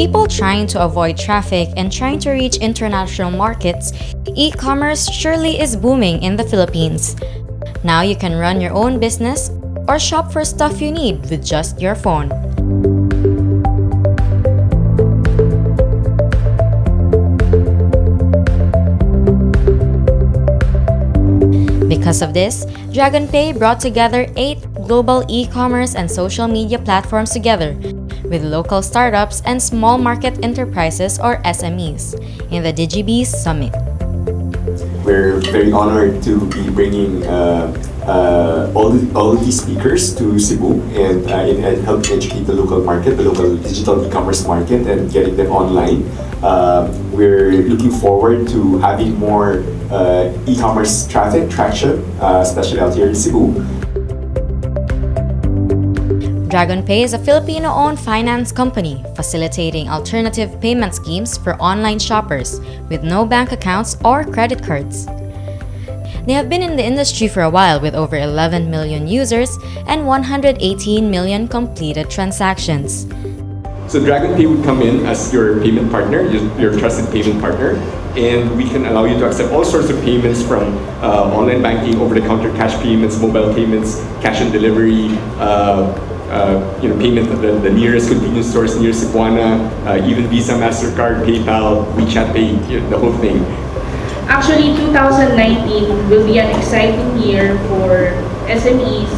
people trying to avoid traffic and trying to reach international markets, e-commerce surely is booming in the Philippines. Now you can run your own business or shop for stuff you need with just your phone. Because of this, DragonPay brought together 8 global e-commerce and social media platforms together with local startups and small market enterprises or SMEs in the DigiBees Summit. We're very honored to be bringing all of these speakers to Cebu and help educate the local market, the local digital e-commerce market, and getting them online. We're looking forward to having more e-commerce traction, especially out here in Cebu. DragonPay is a Filipino-owned finance company facilitating alternative payment schemes for online shoppers with no bank accounts or credit cards. They have been in the industry for a while with over 11 million users and 118 million completed transactions. So DragonPay would come in as your payment partner, your trusted payment partner, and we can allow you to accept all sorts of payments from online banking, over-the-counter cash payments, mobile payments, cash and delivery, payment at the nearest convenience stores near Cebuana, even Visa, MasterCard, PayPal, WeChat Pay, the whole thing. Actually, 2019 will be an exciting year for SMEs.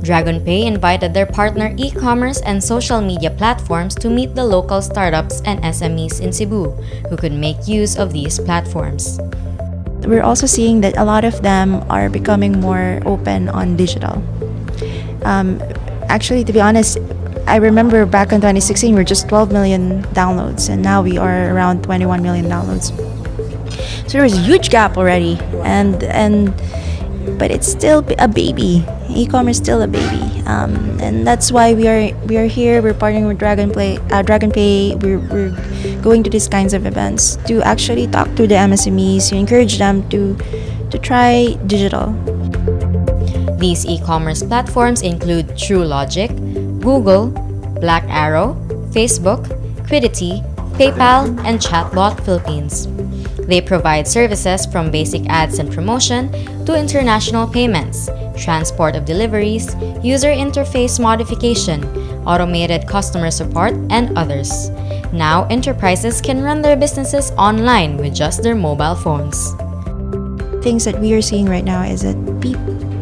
DragonPay invited their partner e-commerce and social media platforms to meet the local startups and SMEs in Cebu who could make use of these platforms. We're also seeing that a lot of them are becoming more open on digital. Actually, to be honest, I remember back in 2016, we're just 12 million downloads, and now we are around 21 million downloads. So there was a huge gap already, but it's still a baby. E-commerce is still a baby, and that's why we are here. We're partnering with DragonPay. We're going to these kinds of events to actually talk to the MSMEs, to encourage them to try digital. These e-commerce platforms include TrueLogic, Google, Black Arrow, Facebook, Quiddity, PayPal, and Chatbot Philippines. They provide services from basic ads and promotion to international payments, transport of deliveries, user interface modification, automated customer support, and others. Now, enterprises can run their businesses online with just their mobile phones. Things that we are seeing right now is that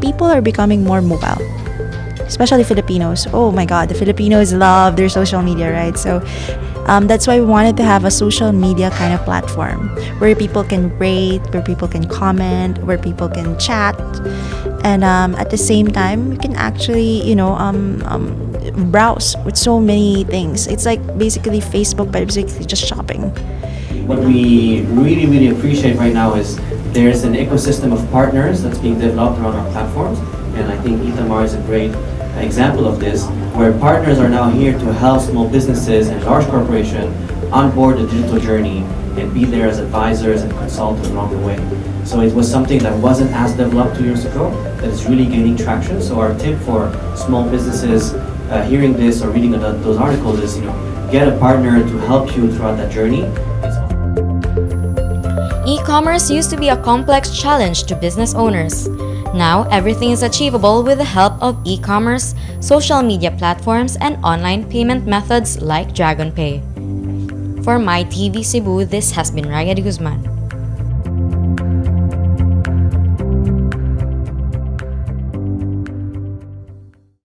people are becoming more mobile, especially Filipinos. Oh my God, the Filipinos love their social media, right? So that's why we wanted to have a social media kind of platform where people can rate, where people can comment, where people can chat, and at the same time, you can actually, browse with so many things. It's like basically Facebook, but basically just shopping. What we really, really appreciate right now is there's an ecosystem of partners that's being developed around our platforms, and I think Itamar is a great example of this, where partners are now here to help small businesses and large corporations onboard the digital journey and be there as advisors and consultants along the way. So it was something that wasn't as developed 2 years ago, that is really gaining traction. So our tip for small businesses hearing this or reading those articles is, get a partner to help you throughout that journey. E-commerce used to be a complex challenge to business owners. Now, everything is achievable with the help of e-commerce, social media platforms, and online payment methods like DragonPay. For MyTV Cebu, this has been Raya de Guzman.